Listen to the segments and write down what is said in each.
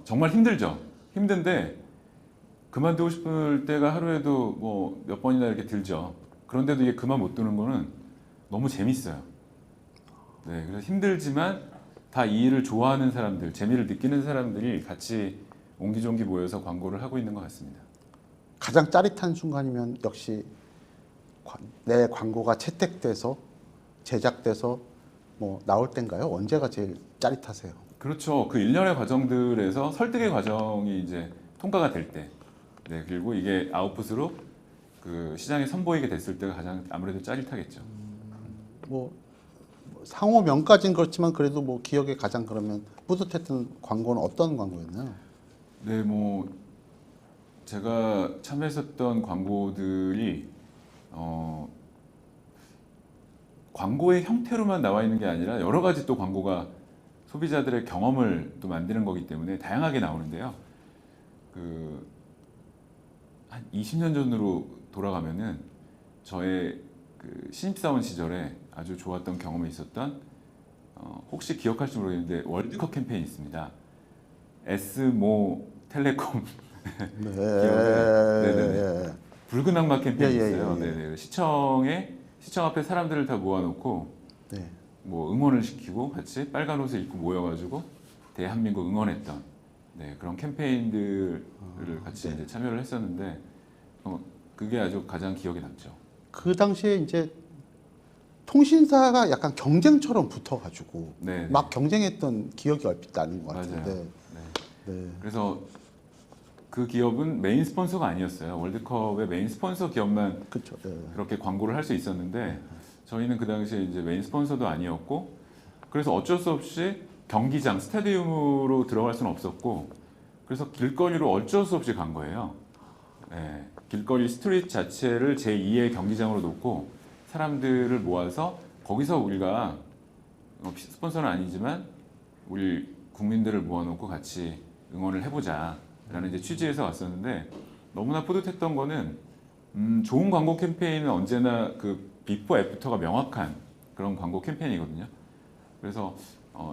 정말 힘들죠. 힘든데 그만두고 싶을 때가 하루에도 뭐 몇 번이나 이렇게 들죠. 그런데도 이게 그만 못 두는 거는 너무 재밌어요. 네, 그래서 힘들지만 다 이 일을 좋아하는 사람들, 재미를 느끼는 사람들이 같이 옹기종기 모여서 광고를 하고 있는 것 같습니다. 가장 짜릿한 순간이면 역시 내 광고가 채택돼서 제작돼서 뭐 나올 때인가요? 언제가 제일 짜릿하세요? 그렇죠. 그 일련의 과정들에서 설득의 과정이 이제 통과가 될 때, 네, 그리고 이게 아웃풋으로 그 시장에 선보이게 됐을 때가 가장 아무래도 짜릿하겠죠. 뭐 상호 명까지는 그렇지만 그래도 뭐 기억에 가장 그러면 뿌듯했던 광고는 어떤 광고였나요? 네, 뭐 제가 참여했었던 광고들이 광고의 형태로만 나와 있는 게 아니라 여러 가지 또 광고가 소비자들의 경험을 또 만드는 거기 때문에 다양하게 나오는데요. 그 한 20년 전으로 돌아가면은 저의 그 신입사원 시절에 아주 좋았던 경험이 있었던 혹시 기억할지 모르겠는데 월드컵 캠페인이 있습니다. S모 텔레콤 네. 네네네. 붉은 악마 캠페인이 있어요. 예. 네네. 시청 앞에 사람들을 다 모아놓고 네. 뭐 응원을 시키고 같이 빨간 옷을 입고 모여가지고 대한민국 응원했던 그런 캠페인들을 같이 이제 참여를 했었는데 그게 아주 가장 기억에 남죠. 그 당시에 이제 통신사가 약간 경쟁처럼 붙어가지고 네. 막 경쟁했던 기억이 얼핏 나는 것 맞아요. 같은데. 네. 그래서 그 기업은 메인 스폰서가 아니었어요. 월드컵의 메인 스폰서 기업만 그렇죠. 네. 그렇게 광고를 할 수 있었는데 저희는 그 당시에 이제 메인 스폰서도 아니었고 그래서 어쩔 수 없이 경기장 스타디움으로 들어갈 수는 없었고 그래서 길거리로 어쩔 수 없이 간 거예요. 네, 길거리 스트릿 자체를 제2의 경기장으로 놓고 사람들을 모아서 거기서 우리가 스폰서는 아니지만 우리 국민들을 모아놓고 같이 응원을 해보자라는 이제 취지에서 왔었는데 너무나 뿌듯했던 거는 좋은 광고 캠페인은 언제나 그 비포 애프터가 명확한 그런 광고 캠페인이거든요. 그래서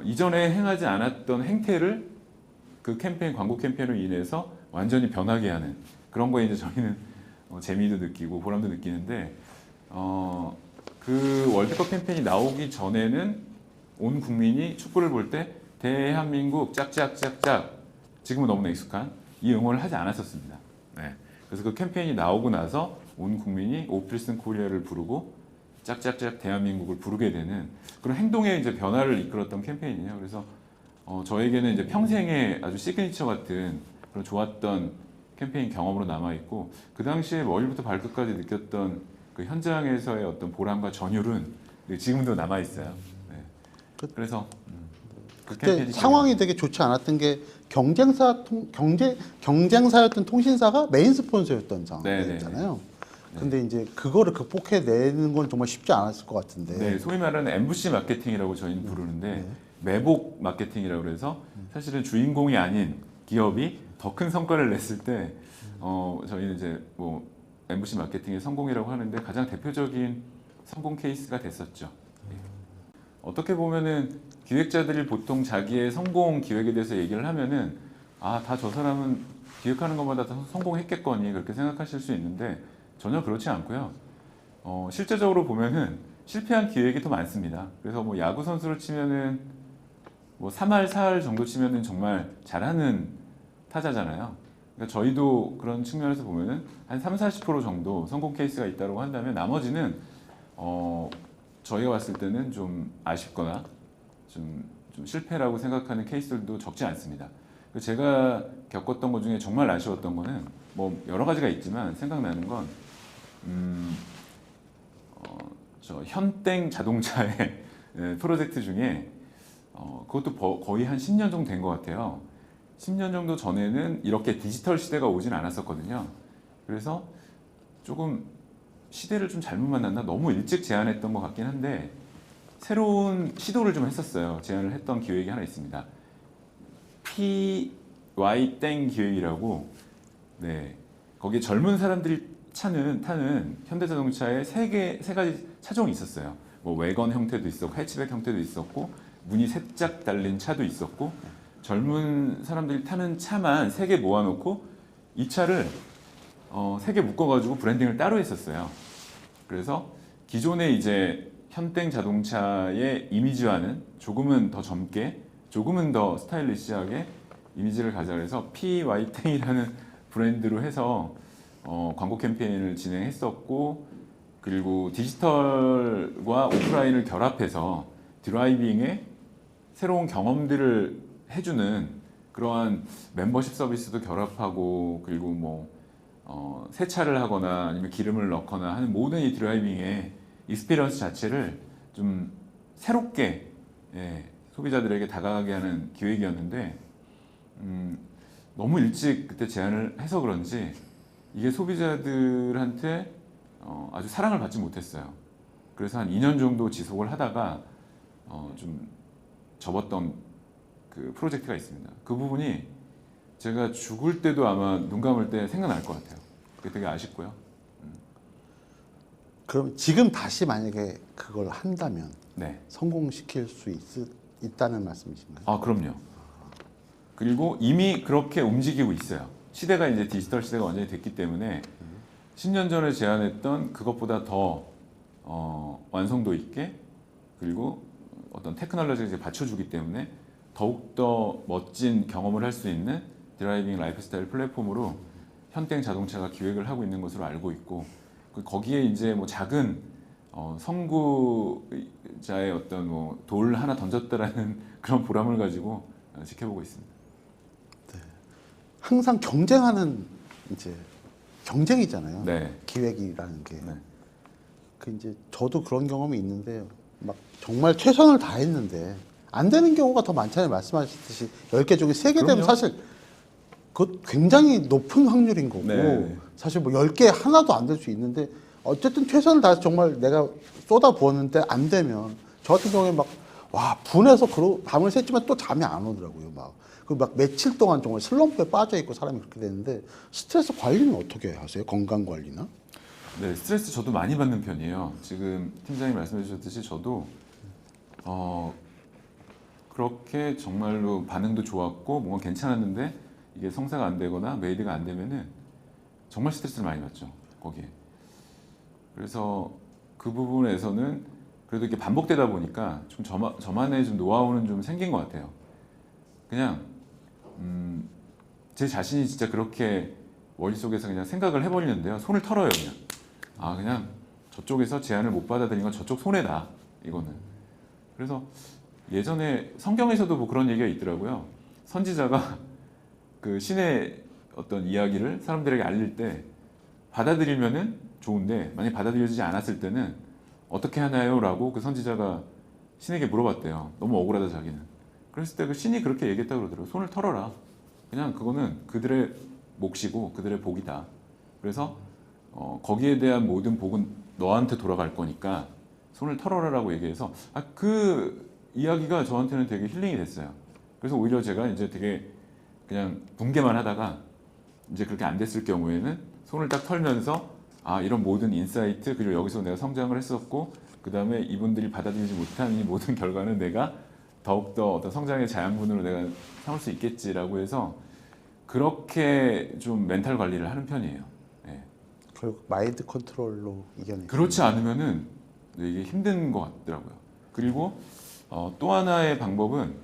이전에 행하지 않았던 행태를 그 캠페인 광고 캠페인으로 인해서 완전히 변하게 하는 그런 거에 이제 저희는 재미도 느끼고 보람도 느끼는데 그 월드컵 캠페인이 나오기 전에는 온 국민이 축구를 볼 때 대한민국 짝짝짝짝 지금은 너무나 익숙한 이 응원을 하지 않았었습니다. 네. 그래서 그 캠페인이 나오고 나서 온 국민이 오필슨 코리아를 부르고 짝짝짝 대한민국을 부르게 되는 그런 행동의 이제 변화를 이끌었던 캠페인이에요. 그래서 저에게는 이제 평생의 아주 시그니처 같은 그런 좋았던 캠페인 경험으로 남아 있고 그 당시에 머리부터 발끝까지 느꼈던 그 현장에서의 어떤 보람과 전율은 지금도 남아 있어요. 네. 그래서 그 그때 상황이 되게 좋지 않았던 게 경쟁사였던 통신사가 메인 스폰서였던 상황이었잖아요. 근데 이제 그거를 극복해내는 건 정말 쉽지 않았을 것 같은데. 네, 소위 말하는 MVC 마케팅이라고 저희는 부르는데 매복 마케팅이라고 그래서 사실은 주인공이 아닌 기업이 더 큰 성과를 냈을 때 저희는 이제 뭐 MVC 마케팅의 성공이라고 하는데 가장 대표적인 성공 케이스가 됐었죠. 어떻게 보면은 기획자들이 보통 자기의 성공 기획에 대해서 얘기를 하면은 다 저 사람은 기획하는 것마다 다 성공했겠거니 그렇게 생각하실 수 있는데 전혀 그렇지 않고요. 실제적으로 보면은 실패한 기획이 더 많습니다. 그래서 뭐 야구 선수를 치면은 뭐 3할, 4할 정도 치면은 정말 잘하는 타자잖아요. 그러니까 저희도 그런 측면에서 보면은 한 30-40% 정도 성공 케이스가 있다고 한다면 나머지는 저희가 봤을 때는 좀 아쉽거나 좀 실패라고 생각하는 케이스들도 적지 않습니다. 제가 겪었던 것 중에 정말 아쉬웠던 거는 뭐 여러 가지가 있지만 생각나는 건 저 현땡 자동차의 프로젝트 중에 그것도 거의 한 10년 정도 된 것 같아요. 10년 정도 전에는 이렇게 디지털 시대가 오진 않았었거든요. 그래서 조금 시대를 좀 잘못 만났나 너무 일찍 제안했던 것 같긴 한데 새로운 시도를 좀 했었어요. 제안을 했던 기획이 하나 있습니다. PY땡 기획이라고 네 거기에 젊은 사람들이 타는 현대자동차의 세 가지 차종이 있었어요. 뭐 외건 형태도 있었고 해치백 형태도 있었고 문이 살짝 달린 차도 있었고 젊은 사람들이 타는 차만 3개 모아놓고 이 차를 3개 묶어가지고 브랜딩을 따로 했었어요. 그래서 기존의 이제 현땡 자동차의 이미지와는 조금은 더 젊게, 조금은 더 스타일리시하게 이미지를 가져서 PY땡이라는 브랜드로 해서 광고 캠페인을 진행했었고, 그리고 디지털과 오프라인을 결합해서 드라이빙에 새로운 경험들을 해주는 그러한 멤버십 서비스도 결합하고, 그리고 뭐 세차를 하거나 아니면 기름을 넣거나 하는 모든 이 드라이빙의 익스피리언스 자체를 좀 새롭게 소비자들에게 다가가게 하는 기획이었는데, 너무 일찍 그때 제안을 해서 그런지 이게 소비자들한테 아주 사랑을 받지 못했어요. 그래서 한 2년 정도 지속을 하다가 좀 접었던 그 프로젝트가 있습니다. 그 부분이 제가 죽을 때도 아마 눈 감을 때 생각날 것 같아요. 그게 되게 아쉽고요. 그럼 지금 다시 만약에 그걸 한다면 네. 성공시킬 수 있다는 말씀이신가요? 아, 그럼요. 그리고 이미 그렇게 움직이고 있어요. 시대가 이제 디지털 시대가 완전히 됐기 때문에 10년 전에 제안했던 그것보다 더 완성도 있게, 그리고 어떤 테크놀로지를 이제 받쳐주기 때문에 더욱더 멋진 경험을 할 수 있는 드라이빙 라이프스타일 플랫폼으로 현땡 자동차가 기획을 하고 있는 것으로 알고 있고, 거기에 이제 뭐 작은 선구자의 어떤 뭐 돌 하나 던졌다라는 그런 보람을 가지고 지켜보고 있습니다. 항상 경쟁하는 이제 경쟁이잖아요. 네. 기획이라는 게. 네. 그 이제 저도 그런 경험이 있는데 막 정말 최선을 다했는데 안 되는 경우가 더 많잖아요. 말씀하셨듯이 10개 중에 3개 되면 그럼요. 사실 그 굉장히 높은 확률인 거고, 네. 사실 뭐 10개 하나도 안 될 수 있는데 어쨌든 최선을 다해서 정말 내가 쏟아 부었는데 안 되면, 저 같은 경우에 막 와 분해서 밤을 샜지만 또 잠이 안 오더라고요. 막 며칠 동안 정말 슬럼프에 빠져 있고 사람이 그렇게 되는데, 스트레스 관리는 어떻게 하세요? 건강 관리나? 네, 스트레스 저도 많이 받는 편이에요. 지금 팀장님 말씀해 주셨듯이 저도 그렇게 정말로 반응도 좋았고 뭔가 괜찮았는데 이게 성사가 안 되거나 메이드가 안 되면은 정말 스트레스를 많이 받죠, 거기에. 그래서 그 부분에서는 그래도 이렇게 반복되다 보니까 좀 저만의 좀 노하우는 좀 생긴 것 같아요. 그냥 제 자신이 진짜 그렇게 머릿속에서 그냥 생각을 해버리는데요. 손을 털어요, 그냥. 그냥 저쪽에서 제안을 못 받아들인 건 저쪽 손해다, 이거는. 그래서 예전에 성경에서도 뭐 그런 얘기가 있더라고요. 선지자가 그 신의 어떤 이야기를 사람들에게 알릴 때 받아들이면은 좋은데, 만약 받아들여지지 않았을 때는 어떻게 하나요? 라고 그 선지자가 신에게 물어봤대요. 너무 억울하다, 자기는. 그랬을 때 그 신이 그렇게 얘기했다고 그러더라고요. 손을 털어라. 그냥 그거는 그들의 몫이고 그들의 복이다. 그래서 거기에 대한 모든 복은 너한테 돌아갈 거니까 손을 털어라라고 얘기해서 그 이야기가 저한테는 되게 힐링이 됐어요. 그래서 오히려 제가 이제 되게 그냥 붕괴만 하다가 이제 그렇게 안 됐을 경우에는 손을 딱 털면서 이런 모든 인사이트, 그리고 여기서 내가 성장을 했었고, 그 다음에 이분들이 받아들이지 못한 이 모든 결과는 내가 더욱더 어떤 성장의 자양분으로 내가 삼을 수 있겠지라고 해서 그렇게 좀 멘탈 관리를 하는 편이에요. 네. 결국 마인드 컨트롤로 이겨내죠. 그렇지 않으면은 이게 힘든 것 같더라고요. 그리고 또 하나의 방법은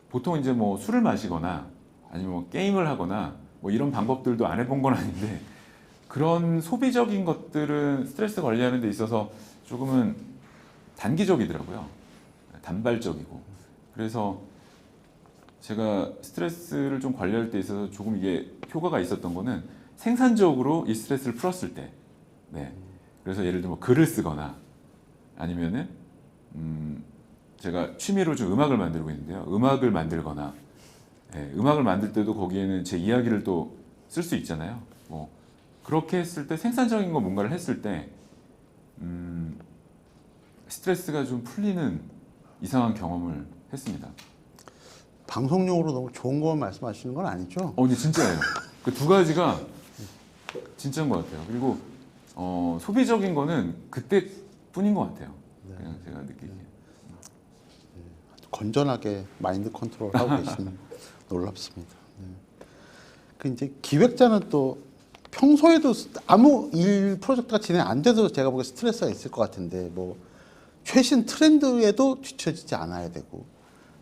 보통 이제 뭐 술을 마시거나 아니면 뭐 게임을 하거나 뭐 이런 방법들도 안 해본 건 아닌데, 그런 소비적인 것들은 스트레스 관리하는 데 있어서 조금은 단기적이더라고요. 단발적이고. 그래서 제가 스트레스를 좀 관리할 때 있어서 조금 이게 효과가 있었던 거는 생산적으로 이 스트레스를 풀었을 때. 네. 그래서 예를 들면 뭐 글을 쓰거나 아니면은 제가 취미로 좀 음악을 만들고 있는데요. 음악을 만들거나, 음악을 만들 때도 거기에는 제 이야기를 또 쓸 수 있잖아요. 뭐 그렇게 했을 때 생산적인 거 뭔가를 했을 때 스트레스가 좀 풀리는 이상한 경험을 했습니다. 방송용으로 너무 좋은 거 말씀하시는 건 아니죠? 근데 진짜예요. 그 두 가지가 진짜인 것 같아요. 그리고 소비적인 거는 그때뿐인 것 같아요. 그냥 제가 느끼기에. 건전하게 마인드 컨트롤하고 계시는 놀랍습니다. 네. 그 이제 기획자는 또 평소에도 아무 일 프로젝트가 진행 안 돼도 제가 보기에 스트레스가 있을 것 같은데 뭐 최신 트렌드에도 뒤처지지 않아야 되고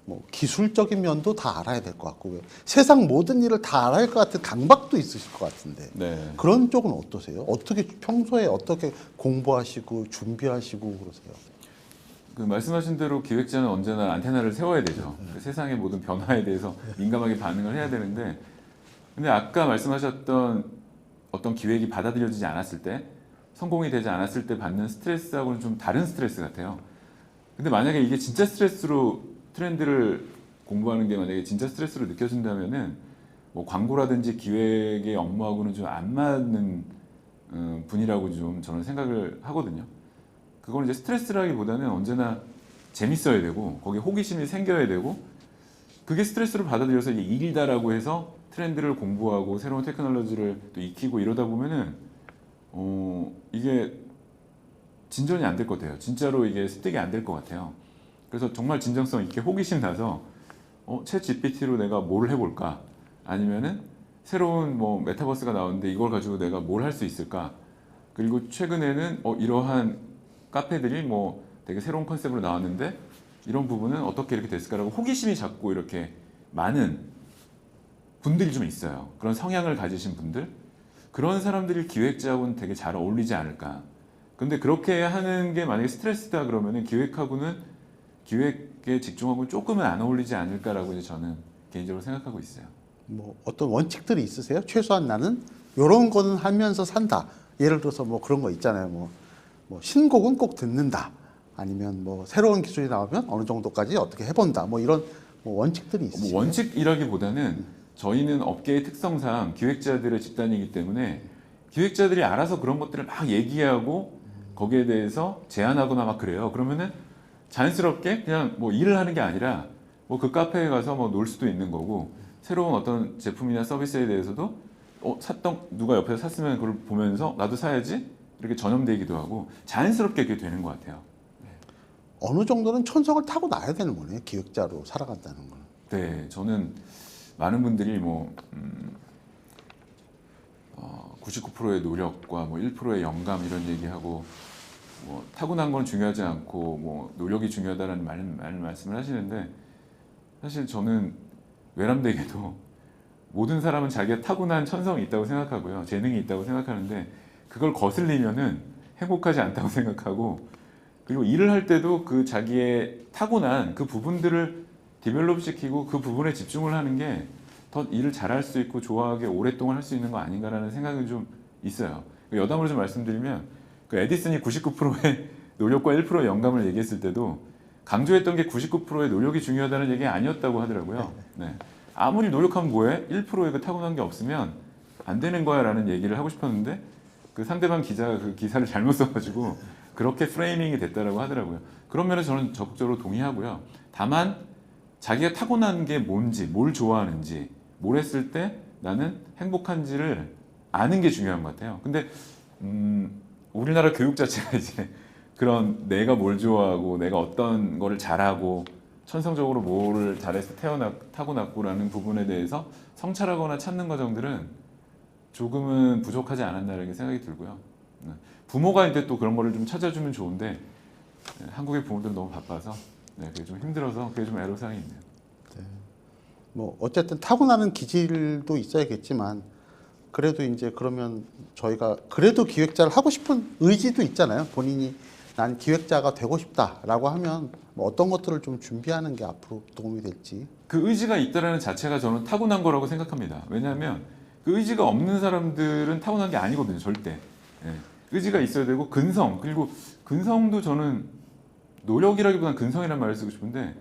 뭐 기술적인 면도 다 알아야 될 것 같고 세상 모든 일을 다 알아야 할 것 같은 강박도 있으실 것 같은데 네. 그런 쪽은 어떠세요? 어떻게 평소에 어떻게 공부하시고 준비하시고 그러세요? 그 말씀하신 대로 기획자는 언제나 안테나를 세워야 되죠. 그 세상의 모든 변화에 대해서 민감하게 반응을 해야 되는데, 근데 아까 말씀하셨던 어떤 기획이 받아들여지지 않았을 때, 성공이 되지 않았을 때 받는 스트레스하고는 좀 다른 스트레스 같아요. 근데 만약에 이게 진짜 스트레스로 트렌드를 공부하는 게 만약에 진짜 스트레스로 느껴진다면은 뭐 광고라든지 기획의 업무하고는 좀 안 맞는 분이라고 좀 저는 생각을 하거든요. 그건 이제 스트레스라기보다는 언제나 재밌어야 되고 거기에 호기심이 생겨야 되고 그게 스트레스로 받아들여서 이게 일이다라고 해서 트렌드를 공부하고 새로운 테크놀로지를 또 익히고 이러다 보면은 이게 진전이 안 될 것 같아요. 진짜로 이게 습득이 안 될 것 같아요. 그래서 정말 진정성 있게 호기심 나서 챗 GPT로 내가 뭘 해볼까? 아니면은 새로운 뭐 메타버스가 나오는데 이걸 가지고 내가 뭘 할 수 있을까? 그리고 최근에는 이러한 카페들이 뭐 되게 새로운 컨셉으로 나왔는데 이런 부분은 어떻게 이렇게 됐을까라고 호기심이 자꾸 이렇게 많은 분들이 좀 있어요. 그런 성향을 가지신 분들, 그런 사람들이 기획자하고는 되게 잘 어울리지 않을까. 근데 그렇게 하는 게 만약에 스트레스다 그러면은 기획하고는 기획에 집중하고는 조금은 안 어울리지 않을까라고 이제 저는 개인적으로 생각하고 있어요. 뭐 어떤 원칙들이 있으세요? 최소한 나는 이런 거는 하면서 산다. 예를 들어서 뭐 그런 거 있잖아요. 뭐 신곡은 꼭 듣는다. 아니면 뭐 새로운 기술이 나오면 어느 정도까지 어떻게 해본다. 뭐 이런 뭐 원칙들이 있으세요? 뭐 원칙이라기보다는 저희는 업계의 특성상 기획자들의 집단이기 때문에 기획자들이 알아서 그런 것들을 막 얘기하고 거기에 대해서 제안하거나 막 그래요. 그러면은 자연스럽게 그냥 뭐 일을 하는 게 아니라 뭐 그 카페에 가서 뭐 놀 수도 있는 거고 새로운 어떤 제품이나 서비스에 대해서도 누가 옆에서 샀으면 그걸 보면서 나도 사야지 이렇게 전염되기도 하고 자연스럽게 그게 되는 것 같아요. 어느 정도는 천성을 타고 나야 되는 거네요. 기획자로 살아간다는 거는. 네, 저는 많은 분들이 99%의 노력과 뭐 1%의 영감 이런 얘기하고 뭐 타고난 건 중요하지 않고 뭐 노력이 중요하다라는 말씀을 하시는데 사실 저는 외람되게도 모든 사람은 자기가 타고난 천성이 있다고 생각하고요, 재능이 있다고 생각하는데 그걸 거슬리면은 행복하지 않다고 생각하고 그리고 일을 할 때도 그 자기의 타고난 그 부분들을 디벨롭 시키고 그 부분에 집중을 하는 게 더 일을 잘할 수 있고 좋아하게 오랫동안 할 수 있는 거 아닌가라는 생각은 좀 있어요. 여담으로 좀 말씀드리면 그 에디슨이 99%의 노력과 1%의 영감을 얘기했을 때도 강조했던 게 99%의 노력이 중요하다는 얘기가 아니었다고 하더라고요. 네. 아무리 노력하면 뭐해? 1%의 그 타고난 게 없으면 안 되는 거야 라는 얘기를 하고 싶었는데 그 상대방 기자가 그 기사를 잘못 써가지고 그렇게 프레이밍이 됐다라고 하더라고요. 그런 면에서 저는 적극적으로 동의하고요. 다만 자기가 타고난 게 뭔지, 뭘 좋아하는지, 뭘 했을 때 나는 행복한지를 아는 게 중요한 것 같아요. 근데 우리나라 교육 자체가 이제 그런 내가 뭘 좋아하고 내가 어떤 거를 잘하고 천성적으로 뭐를 잘해서 타고났고라는 부분에 대해서 성찰하거나 찾는 과정들은 조금은 부족하지 않았나라는 생각이 들고요. 부모가 이제 또 그런 거를 좀 찾아주면 좋은데 한국의 부모들은 너무 바빠서 그게 좀 힘들어서 그게 좀 애로사항이 있네요. 뭐 어쨌든 타고나는 기질도 있어야겠지만 그래도 이제 그러면 저희가 그래도 기획자를 하고 싶은 의지도 있잖아요. 본인이 난 기획자가 되고 싶다라고 하면 뭐 어떤 것들을 좀 준비하는 게 앞으로 도움이 될지. 그 의지가 있다라는 자체가 저는 타고난 거라고 생각합니다. 왜냐하면 그 의지가 없는 사람들은 타고난 게 아니거든요, 절대. 의지가 있어야 되고 근성, 그리고 근성도 저는 노력이라기보다는 근성이라는 말을 쓰고 싶은데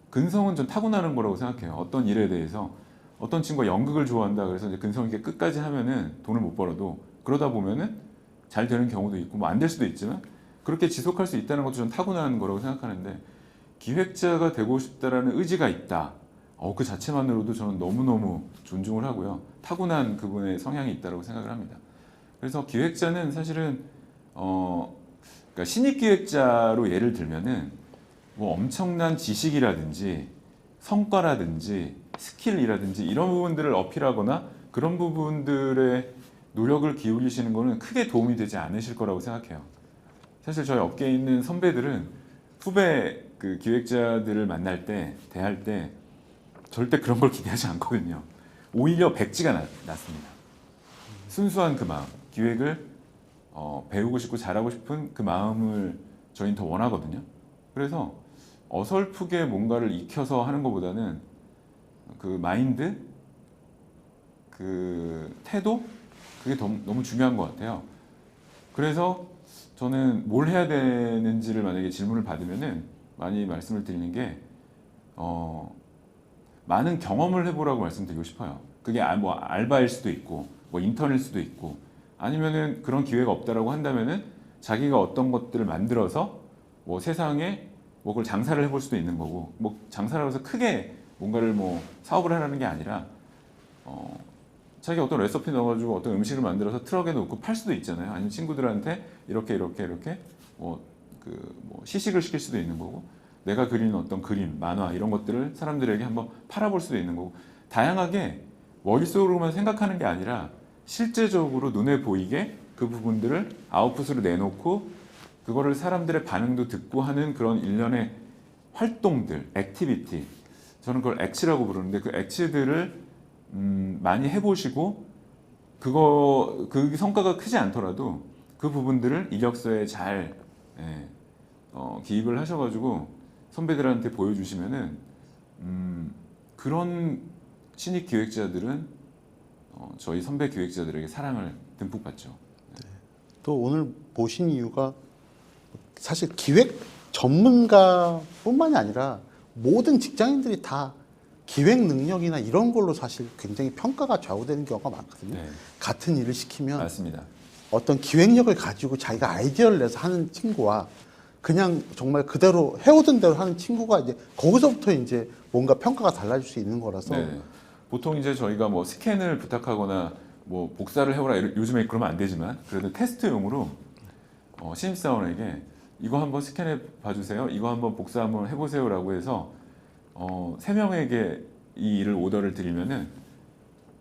근성은 전 타고나는 거라고 생각해요. 어떤 일에 대해서 어떤 친구가 연극을 좋아한다 그래서 이제 근성 있게 끝까지 하면은 돈을 못 벌어도 그러다 보면은 잘 되는 경우도 있고 뭐 안 될 수도 있지만 그렇게 지속할 수 있다는 것도 전 타고나는 거라고 생각하는데 기획자가 되고 싶다라는 의지가 있다. 그 자체만으로도 저는 너무너무 존중을 하고요. 타고난 그분의 성향이 있다고 생각을 합니다. 그래서 기획자는 사실은 그러니까 신입 기획자로 예를 들면은 뭐 엄청난 지식이라든지 성과라든지 스킬이라든지 이런 부분들을 어필하거나 그런 부분들에 노력을 기울이시는 거는 크게 도움이 되지 않으실 거라고 생각해요. 사실 저희 업계에 있는 선배들은 후배 그 기획자들을 만날 때, 대할 때 절대 그런 걸 기대하지 않거든요. 오히려 백지가 났습니다. 순수한 그 마음, 기획을 배우고 싶고 잘하고 싶은 그 마음을 저희는 더 원하거든요. 그래서 어설프게 뭔가를 익혀서 하는 것보다는 그 마인드, 그 태도, 그게 너무 중요한 것 같아요. 그래서 저는 뭘 해야 되는지를 만약에 질문을 받으면은 많이 말씀을 드리는 게 많은 경험을 해보라고 말씀드리고 싶어요. 그게 뭐 알바일 수도 있고 뭐 인턴일 수도 있고 아니면은 그런 기회가 없다라고 한다면은 자기가 어떤 것들을 만들어서 뭐 세상에 뭐 그걸 장사를 해볼 수도 있는 거고 뭐 장사를 해서 크게 뭔가를 뭐 사업을 하라는 게 아니라 자기가 어떤 레시피 넣어가지고 어떤 음식을 만들어서 트럭에 놓고 팔 수도 있잖아요. 아니면 친구들한테 이렇게 뭐 시식을 시킬 수도 있는 거고 내가 그리는 어떤 그림, 만화 이런 것들을 사람들에게 한번 팔아볼 수도 있는 거고 다양하게 머릿속으로만 생각하는 게 아니라 실제적으로 눈에 보이게 그 부분들을 아웃풋으로 내놓고 그거를 사람들의 반응도 듣고 하는 그런 일련의 활동들, 액티비티 저는 그걸 액치라고 부르는데 그 액치들을 많이 해보시고 그 성과가 크지 않더라도 그 부분들을 이력서에 잘 기입을 하셔가지고 선배들한테 보여주시면은 그런 신입 기획자들은 저희 선배 기획자들에게 사랑을 듬뿍 받죠. 또 오늘 모신 이유가 사실 기획 전문가뿐만이 아니라 모든 직장인들이 다 기획 능력이나 이런 걸로 사실 굉장히 평가가 좌우되는 경우가 많거든요. 네. 같은 일을 시키면 맞습니다. 어떤 기획력을 가지고 자기가 아이디어를 내서 하는 친구와 그냥 정말 그대로 해오던 대로 하는 친구가 이제 거기서부터 이제 뭔가 평가가 달라질 수 있는 거라서 네. 보통 이제 저희가 뭐 스캔을 부탁하거나 뭐 복사를 해오라 요즘에 그러면 안 되지만 그래도 테스트용으로 신입사원에게 이거 한번 스캔해 봐주세요. 이거 한번 복사 한번 해보세요라고 해서 3명에게 이 일을 오더를 드리면은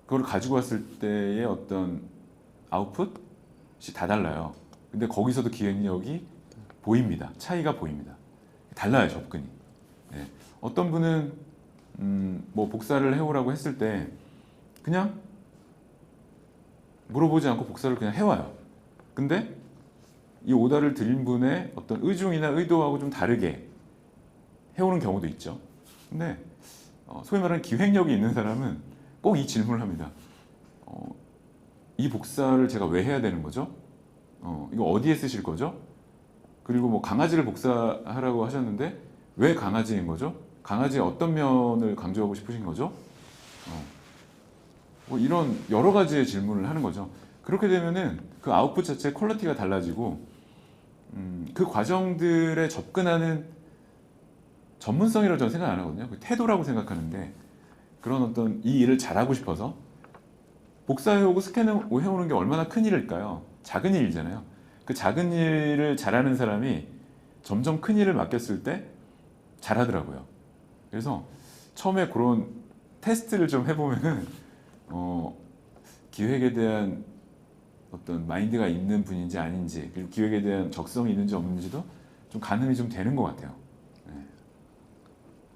그걸 가지고 왔을 때의 어떤 아웃풋이 다 달라요. 근데 거기서도 기획력이 보입니다. 차이가 보입니다. 달라요, 접근이. 네. 어떤 분은 뭐 복사를 해오라고 했을 때 그냥 물어보지 않고 복사를 그냥 해와요. 근데 이 오더를 드린 분의 어떤 의중이나 의도하고 좀 다르게 해오는 경우도 있죠. 근데 소위 말하는 기획력이 있는 사람은 꼭 이 질문을 합니다. 이 복사를 제가 왜 해야 되는 거죠? 이거 어디에 쓰실 거죠? 그리고 뭐 강아지를 복사하라고 하셨는데 왜 강아지인 거죠? 강아지의 어떤 면을 강조하고 싶으신 거죠? 뭐 이런 여러 가지의 질문을 하는 거죠. 그렇게 되면은 그 아웃풋 자체의 퀄리티가 달라지고 그 과정들에 접근하는 전문성이라고 저는 생각 안 하거든요. 그 태도라고 생각하는데 그런 어떤 이 일을 잘하고 싶어서 복사해오고 스캔해오는 게 얼마나 큰 일일까요? 작은 일이잖아요. 그 작은 일을 잘하는 사람이 점점 큰 일을 맡겼을 때 잘하더라고요. 그래서 처음에 그런 테스트를 좀 해보면은 기획에 대한 어떤 마인드가 있는 분인지 아닌지 그리고 기획에 대한 적성이 있는지 없는지도 좀 가늠이 좀 되는 것 같아요. 네.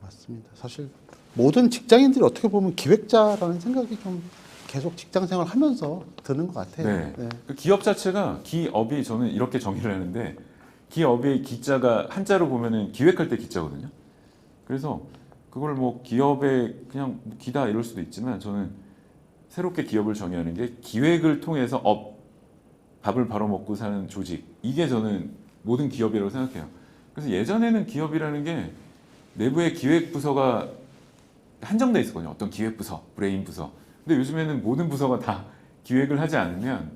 맞습니다. 사실 모든 직장인들이 어떻게 보면 기획자라는 생각이 좀 계속 직장 생활 하면서 드는 것 같아요. 네. 네. 그 기업 자체가 기업이 저는 이렇게 정의를 하는데 기업의 기자가 한자로 보면은 기획할 때 기자거든요. 그래서 그걸 뭐 기업에 그냥 기다 이럴 수도 있지만 저는 새롭게 기업을 정의하는 게 기획을 통해서 밥을 벌어먹고 사는 조직 이게 저는 모든 기업이라고 생각해요. 그래서 예전에는 기업이라는 게 내부에 기획 부서가 한정돼 있었거든요. 어떤 기획 부서, 브레인 부서. 근데 요즘에는 모든 부서가 다 기획을 하지 않으면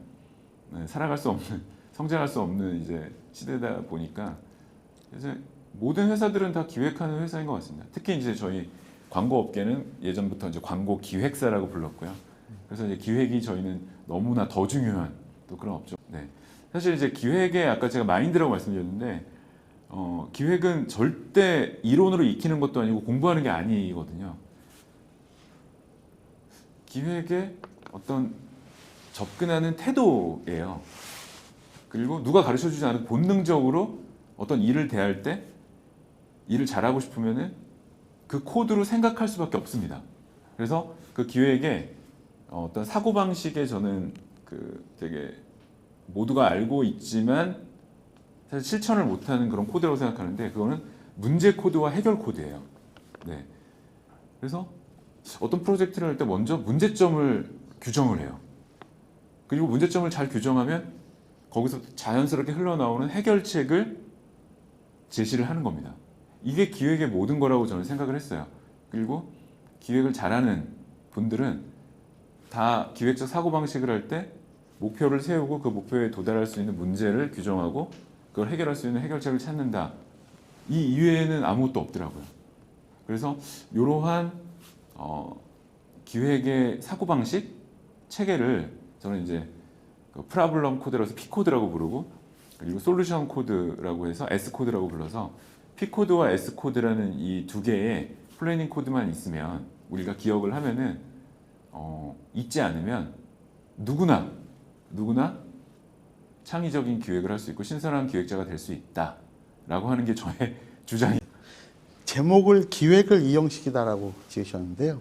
살아갈 수 없는, 성장할 수 없는 이제 시대다 보니까 이제 모든 회사들은 다 기획하는 회사인 것 같습니다. 특히 이제 저희 광고 업계는 예전부터 이제 광고 기획사라고 불렀고요. 그래서 이제 기획이 저희는 너무나 더 중요한 또 그런 업종. 네. 사실 이제 기획의 아까 제가 마인드라고 말씀드렸는데 기획은 절대 이론으로 익히는 것도 아니고 공부하는 게 아니거든요. 기획의 어떤 접근하는 태도예요. 그리고 누가 가르쳐주지 않아도 본능적으로 어떤 일을 대할 때 일을 잘하고 싶으면은 그 코드로 생각할 수밖에 없습니다. 그래서 그 기획의 어떤 사고방식에 저는 그 되게 모두가 알고 있지만 사실 실천을 못하는 그런 코드라고 생각하는데 그거는 문제 코드와 해결 코드예요. 네. 그래서 어떤 프로젝트를 할 때 먼저 문제점을 규정을 해요. 그리고 문제점을 잘 규정하면 거기서 자연스럽게 흘러나오는 해결책을 제시를 하는 겁니다. 이게 기획의 모든 거라고 저는 생각을 했어요. 그리고 기획을 잘하는 분들은 다 기획적 사고방식을 할 때 목표를 세우고 그 목표에 도달할 수 있는 문제를 규정하고 그걸 해결할 수 있는 해결책을 찾는다. 이 이외에는 아무것도 없더라고요. 그래서 이러한 기획의 사고방식 체계를 저는 이제 그 프라블럼 코드라서 P 코드라고 부르고 그리고 솔루션 코드라고 해서 S 코드라고 불러서 P 코드와 S 코드라는 이 두 개의 플래닝 코드만 있으면 우리가 기억을 하면은 잊지 않으면 누구나 창의적인 기획을 할 수 있고 신선한 기획자가 될 수 있다라고 하는 게 저의 주장이. 제목을 기획을 이형식이다라고 지으셨는데요.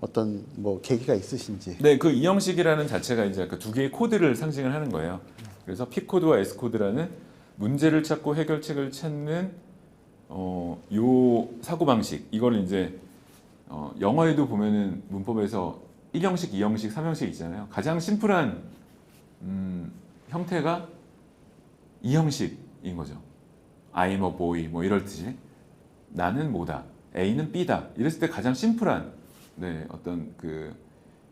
어떤 뭐 계기가 있으신지. 네, 그 이형식이라는 자체가 이제 그 두 개의 코드를 상징을 하는 거예요. 그래서 P 코드와 S 코드라는 문제를 찾고 해결책을 찾는 요 사고 방식. 이걸 이제 영어에도 보면은 문법에서 1형식, 2형식, 3형식 있잖아요. 가장 심플한 형태가 2형식인 거죠. I'm a boy 뭐 이럴 듯이 나는 뭐다, A는 B다 이랬을 때 가장 심플한 어떤 그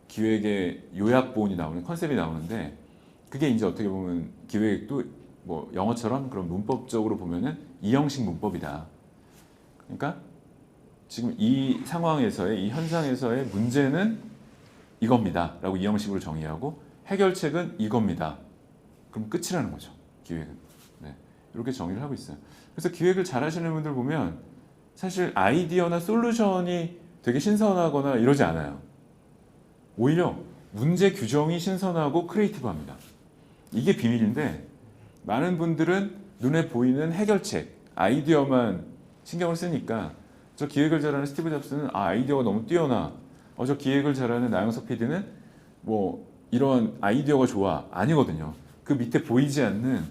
기획의 요약본이 나오는 컨셉이 나오는데 그게 이제 어떻게 보면 기획도 뭐 영어처럼 그런 문법적으로 보면은 2형식 문법이다. 그러니까 지금 이 상황에서의 이 현상에서의 문제는 이겁니다라고 2형식으로 정의하고 해결책은 이겁니다. 그럼 끝이라는 거죠. 기획은. 네. 이렇게 정의를 하고 있어요. 그래서 기획을 잘 하시는 분들 보면 사실 아이디어나 솔루션이 되게 신선하거나 이러지 않아요. 오히려 문제 규정이 신선하고 크리에이티브합니다. 이게 비밀인데 많은 분들은 눈에 보이는 해결책, 아이디어만 신경을 쓰니까 저 기획을 잘하는 스티브 잡스는 아이디어가 너무 뛰어나. 저 기획을 잘하는 나영석 PD는 뭐 이런 아이디어가 좋아. 아니거든요. 그 밑에 보이지 않는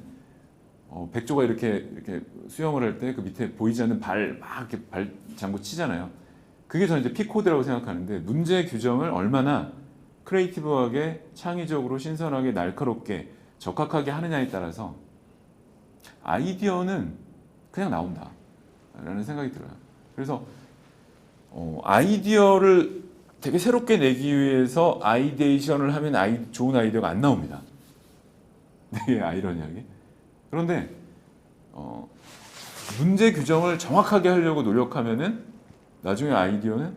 백조가 이렇게 수영을 할 때 그 밑에 보이지 않는 발 막 이렇게 발 잠고 치잖아요. 그게 저는 이제 P 코드라고 생각하는데 문제 규정을 얼마나 크리에이티브하게 창의적으로 신선하게 날카롭게 적합하게 하느냐에 따라서 아이디어는 그냥 나온다 라는 생각이 들어요. 그래서 아이디어를 되게 새롭게 내기 위해서 아이데이션을 하면 좋은 아이디어가 안 나옵니다. 되게 아이러니하게. 그런데 문제 규정을 정확하게 하려고 노력하면은 나중에 아이디어는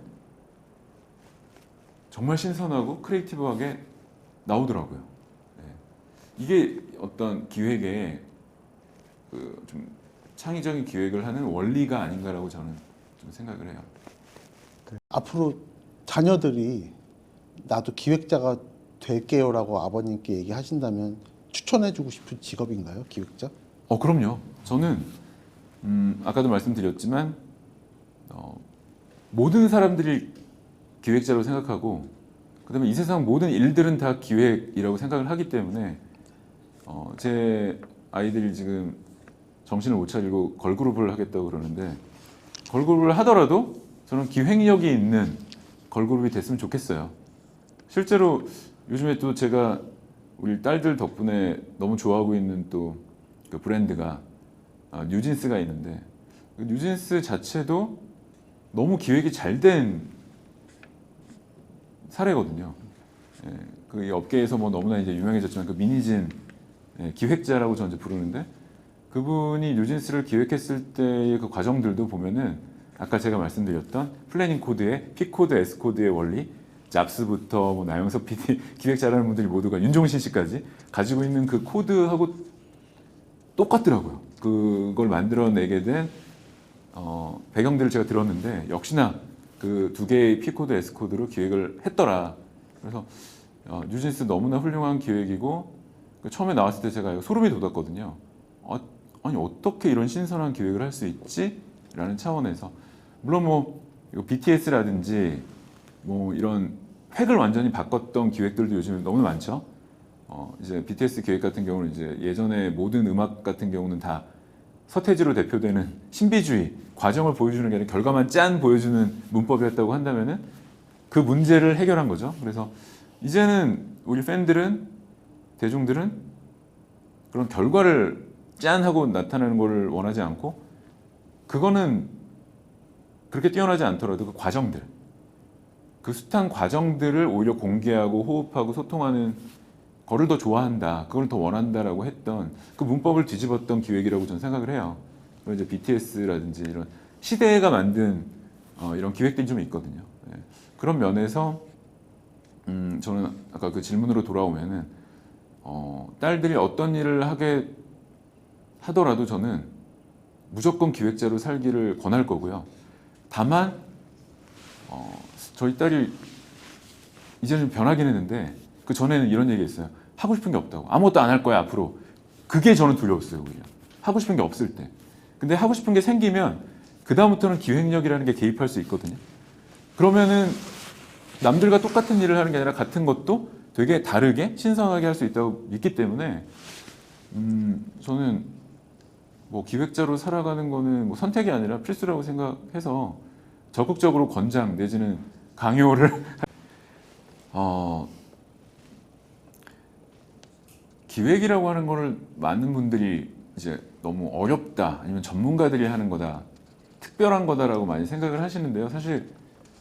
정말 신선하고 크리에이티브하게 나오더라고요. 네. 이게 어떤 기획의 좀 창의적인 기획을 하는 원리가 아닌가라고 저는 좀 생각을 해요. 앞으로 자녀들이 나도 기획자가 될게요라고 아버님께 얘기하신다면 추천해주고 싶은 직업인가요, 기획자? 그럼요. 저는 아까도 말씀드렸지만 모든 사람들이 기획자로 생각하고 그다음에 이 세상 모든 일들은 다 기획이라고 생각을 하기 때문에 제 아이들이 지금 정신을 못 차리고 걸그룹을 하겠다고 그러는데 걸그룹을 하더라도 저는 기획력이 있는 걸그룹이 됐으면 좋겠어요. 실제로 요즘에 또 제가 우리 딸들 덕분에 너무 좋아하고 있는 또 그 브랜드가 뉴진스가 있는데 그 뉴진스 자체도 너무 기획이 잘 된 사례거든요. 예, 그 업계에서 뭐 너무나 이제 유명해졌지만 그 민희진 기획자라고 저는 이제 부르는데 그분이 뉴진스를 기획했을 때의 그 과정들도 보면은 아까 제가 말씀드렸던 플래닝 코드의 P 코드, S 코드의 원리, 잡스부터 뭐 나영석 PD 기획 잘하는 분들이 모두가 윤종신 씨까지 가지고 있는 그 코드하고 똑같더라고요. 그걸 만들어내게 된 배경들을 제가 들었는데 역시나 그 두 개의 P 코드, S 코드로 기획을 했더라. 그래서 뉴진스 너무나 훌륭한 기획이고 처음에 나왔을 때 제가 소름이 돋았거든요. 아니 어떻게 이런 신선한 기획을 할 수 있지? 라는 차원에서 물론 뭐 BTS라든지 뭐 이런 획을 완전히 바꿨던 기획들도 요즘에 너무 많죠. 이제 BTS 기획 같은 경우는 이제 예전에 모든 음악 같은 경우는 다 서태지로 대표되는 신비주의 과정을 보여주는 게 아니라 결과만 짠 보여주는 문법이었다고 한다면은 그 문제를 해결한 거죠. 그래서 이제는 우리 팬들은 대중들은 그런 결과를 짠 하고 나타나는 걸 원하지 않고 그거는 그렇게 뛰어나지 않더라도 그 과정들 그 숱한 과정들을 오히려 공개하고 호흡하고 소통하는 거를 더 좋아한다. 그걸 더 원한다라고 했던 그 문법을 뒤집었던 기획이라고 저는 생각을 해요. 그리고 이제 BTS라든지 이런 시대가 만든 이런 기획들이 좀 있거든요. 예. 그런 면에서 저는 아까 그 질문으로 돌아오면은 딸들이 어떤 일을 하게 하더라도 저는 무조건 기획자로 살기를 권할 거고요. 다만 저희 딸이 이제는 변하긴 했는데 그 전에는 이런 얘기했어요. 하고 싶은 게 없다고. 아무것도 안 할 거야 앞으로. 그게 저는 두려웠어요. 오히려. 하고 싶은 게 없을 때. 근데 하고 싶은 게 생기면 그 다음부터는 기획력이라는 게 개입할 수 있거든요. 그러면은 남들과 똑같은 일을 하는 게 아니라 같은 것도 되게 다르게 신선하게 할 수 있다고 믿기 때문에 저는 뭐 기획자로 살아가는 거는 뭐 선택이 아니라 필수라고 생각해서 적극적으로 권장 내지는 강요를 기획이라고 하는 거를 많은 분들이 이제 너무 어렵다 아니면 전문가들이 하는 거다 특별한 거다라고 많이 생각을 하시는데요. 사실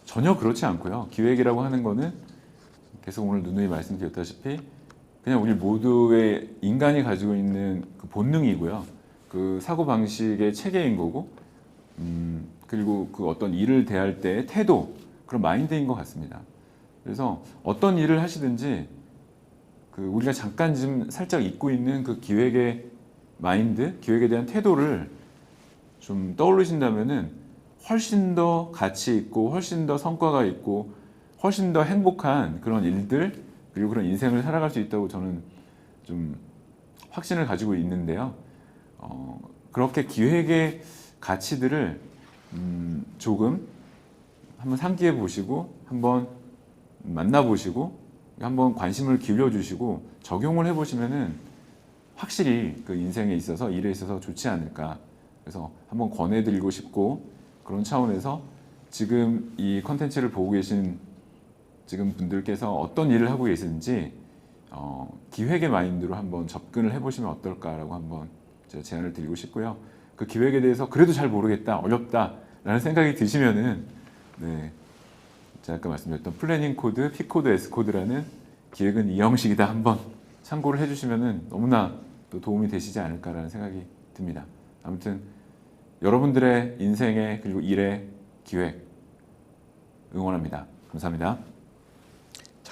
전혀 그렇지 않고요. 기획이라고 하는 거는 계속 오늘 누누이 말씀드렸다시피 그냥 우리 모두의 인간이 가지고 있는 그 본능이고요. 그 사고 방식의 체계인 거고, 그리고 그 어떤 일을 대할 때의 태도 그런 마인드인 것 같습니다. 그래서 어떤 일을 하시든지 그 우리가 잠깐 지금 살짝 잊고 있는 그 기획의 마인드, 기획에 대한 태도를 좀 떠올리신다면은 훨씬 더 가치 있고 훨씬 더 성과가 있고 훨씬 더 행복한 그런 일들 그리고 그런 인생을 살아갈 수 있다고 저는 좀 확신을 가지고 있는데요. 그렇게 기획의 가치들을 조금 한번 상기해 보시고 한번 만나보시고 한번 관심을 기울여 주시고 적용을 해보시면은 확실히 그 인생에 있어서 일에 있어서 좋지 않을까. 그래서 한번 권해드리고 싶고 그런 차원에서 지금 이 컨텐츠를 보고 계신 지금 분들께서 어떤 일을 하고 계시는지 기획의 마인드로 한번 접근을 해보시면 어떨까라고 한번 제가 제안을 드리고 싶고요. 그 기획에 대해서 그래도 잘 모르겠다, 어렵다라는 생각이 드시면은 네. 제가 아까 말씀드렸던 플래닝 코드, P 코드, S 코드라는 기획은 이 형식이다 한번 참고를 해주시면은 너무나 또 도움이 되시지 않을까라는 생각이 듭니다. 아무튼 여러분들의 인생의 그리고 일의 기획 응원합니다. 감사합니다.